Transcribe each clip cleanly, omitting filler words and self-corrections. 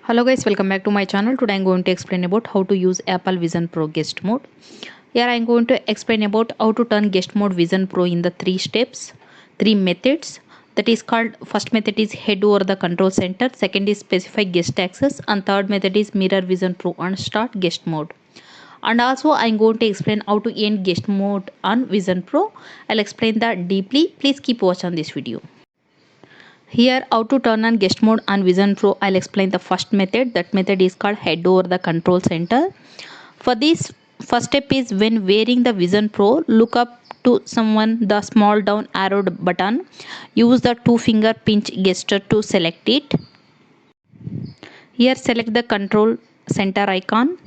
Hello guys, welcome back to my channel. Today I'm going to explain about how to use Apple Vision Pro Guest Mode. Here I'm going to explain about how to turn Guest Mode Vision Pro in the three methods. That is called, first method is head over the control center, second is specify guest access, and third method is mirror Vision Pro and start guest mode. And also I'm going to explain how to end guest mode on Vision Pro. I'll explain that deeply. Please keep watching this video. Here, how to turn on guest mode on Vision Pro, I'll explain the first method. That method is called head over the control center. For this, first step is when wearing the Vision Pro, look up to someone the small down arrow button. Use the two-finger pinch gesture to select it. Here, select the control center icon.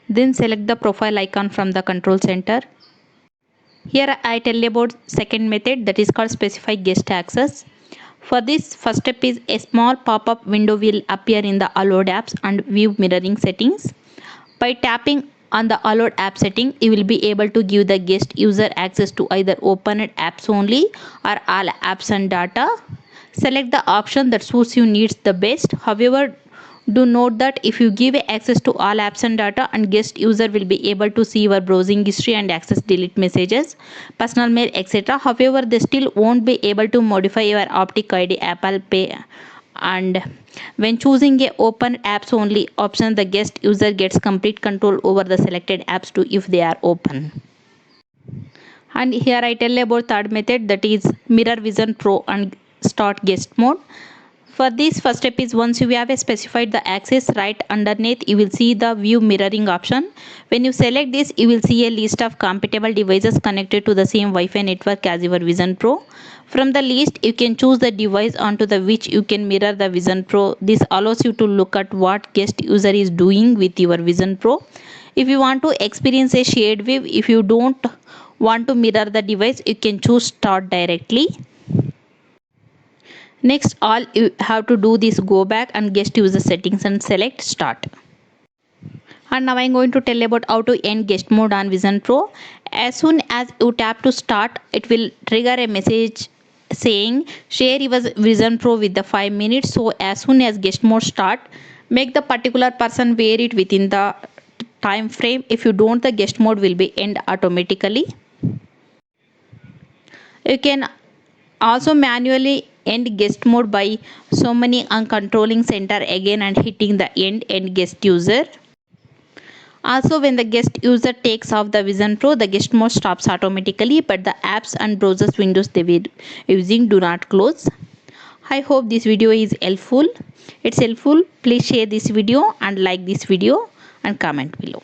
Then select the profile icon from the control center. Here I tell about second method, that is called specify guest access. For this, first step is a small pop-up window will appear in the allowed apps and view mirroring settings. By tapping on the allowed app setting, you will be able to give the guest user access to either opened apps only or all apps and data. Select the option that suits your needs the best. However, do note that if you give access to all apps and data, and guest user will be able to see your browsing history and access delete messages, personal mail, etc. However, they still won't be able to modify your optic ID, Apple Pay, and when choosing a open apps only option, the guest user gets complete control over the selected apps too if they are open. And here I tell about third method, that is mirror Vision Pro and start guest mode. For this, first step is once you have specified the access, right underneath you will see the view mirroring option. When you select this, you will see a list of compatible devices connected to the same Wi-Fi network as your Vision Pro. From the list, you can choose the device onto the which you can mirror the Vision Pro. This allows you to look at what guest user is doing with your Vision Pro. If you want to experience a shared view, if you don't want to mirror the device, you can choose start directly. Next, all you have to do is go back and guest user settings and select start. And now I'm going to tell about how to end guest mode on Vision Pro. As soon as you tap to start, it will trigger a message saying share your Vision Pro with the 5 minutes. So as soon as guest mode start, make the particular person wear it within the time frame. If you don't, the guest mode will be end automatically. You can also manually end guest mode by summoning and controlling center again and hitting the end guest user. Also, when the guest user takes off the Vision Pro, the guest mode stops automatically, but the apps and browsers windows they were using do not close. I hope this video is helpful. It's helpful. Please share this video and like this video and comment below.